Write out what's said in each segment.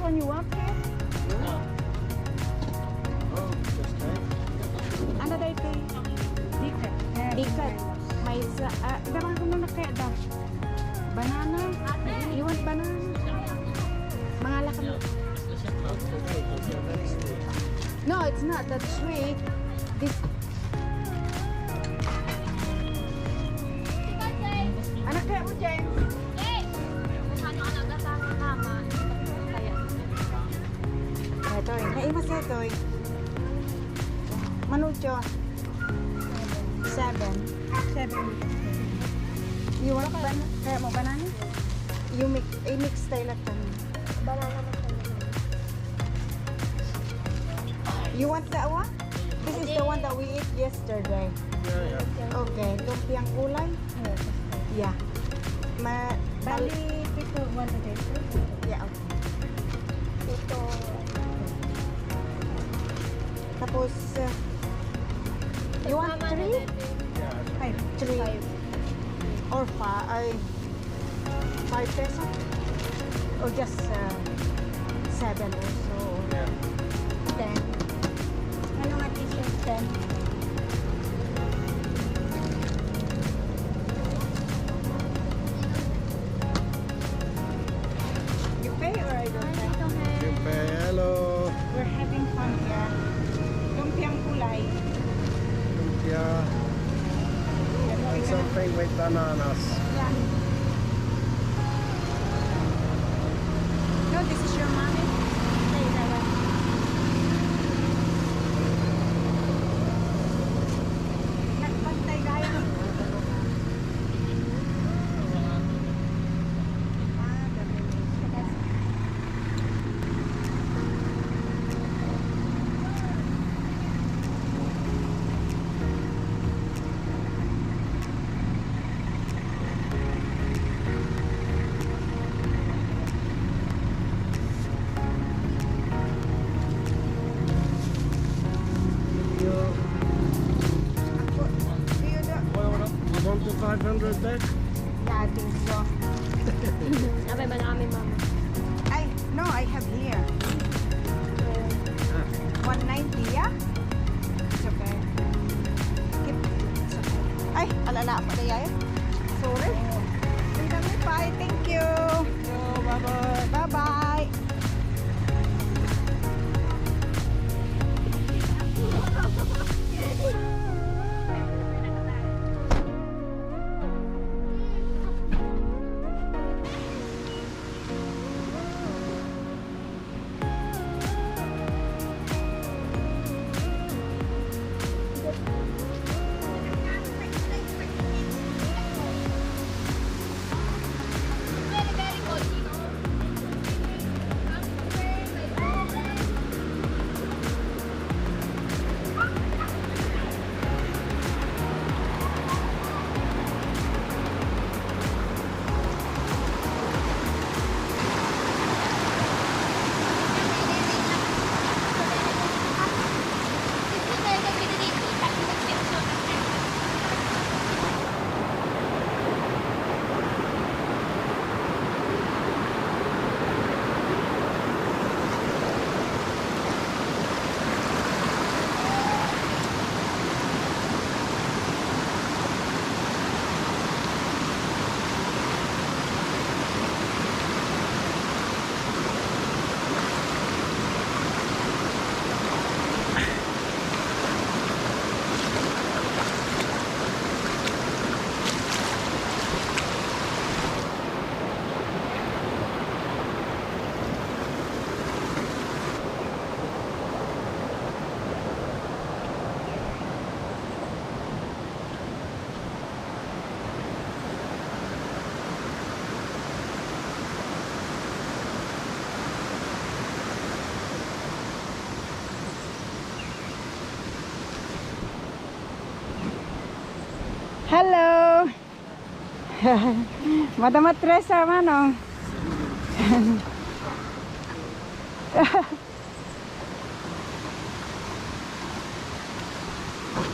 one you want here? Oh, just okay. Ano daw ito? Dikat. Dikat. May isa. Darang ko na kaya daw. Banana. You want banana? Mga lakad. No, it's not that sweet. This. Anak kaya mo, James? Ito, naimas na ito. Manucho. 7. You want banana? Kaya mo banana? You mix style at kami. Banana mo. You want that one? This is the one that we ate yesterday. Yeah. Okay, lumpiang kulay? Yeah. Bali, ito, one of them. Yeah, okay. Ito, Tapos, you want 3? Yeah. 3 or 5? 5 peso? Or just 7 or so? Yeah. 10? ano nga t-shirt? 10? You pay or I don't pay? Okay, hello. We're having fun here. Lumpiang kulay. Yeah. And something with bananas. Yeah. No, this is your mommy. Okay, that one. Nagpantay tayo. You want the 500 back? Yeah, I think so. Abay ba na kami, mama? No, I have here. 190, yeah? It's okay. Keep it. It's okay. Ay, alala pa na yan. Sorry. Ang dami pa. Thank you. Bye-bye. Bye-bye. Hello. Madam Teresa, mano?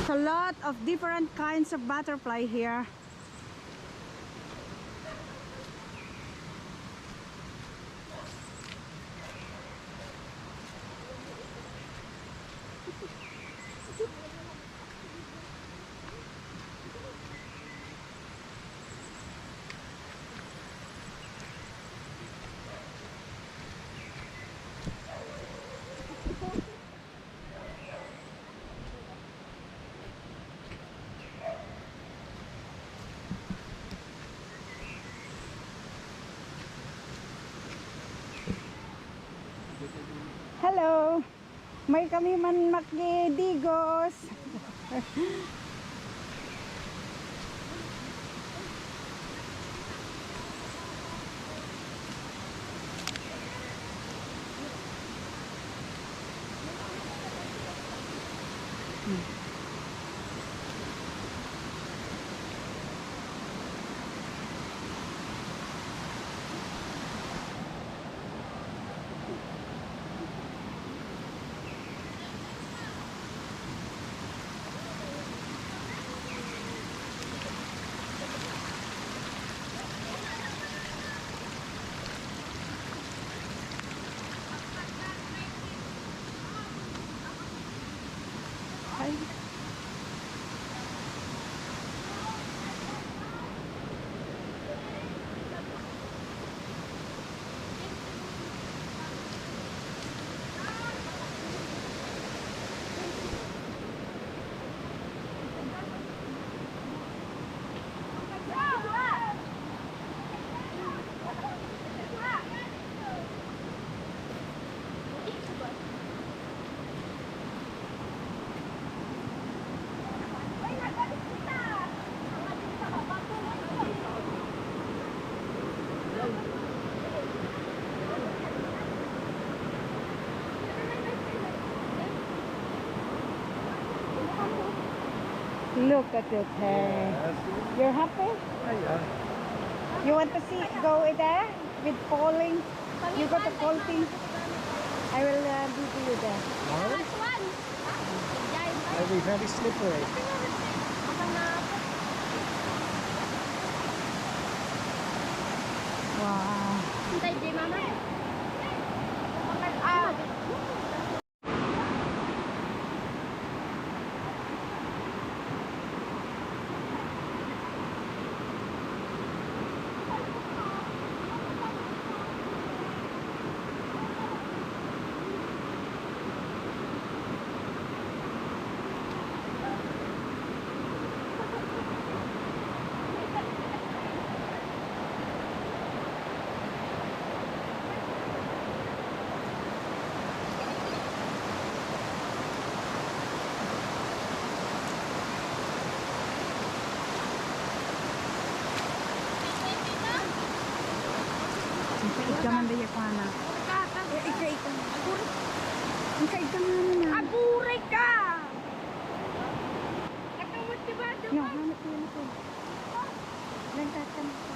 A lot of different kinds of butterfly here. Hello. May kami man makidigos. Ay. Look at it. You're happy? Yeah. You want to see go there with falling? You got the falling. I will do to you there. It'll be very slippery. Wow. Ikaman daya ko na. Ikaman. Aburay ka! Katawad diba? No, hanap ko yun ako. Lang tatanong.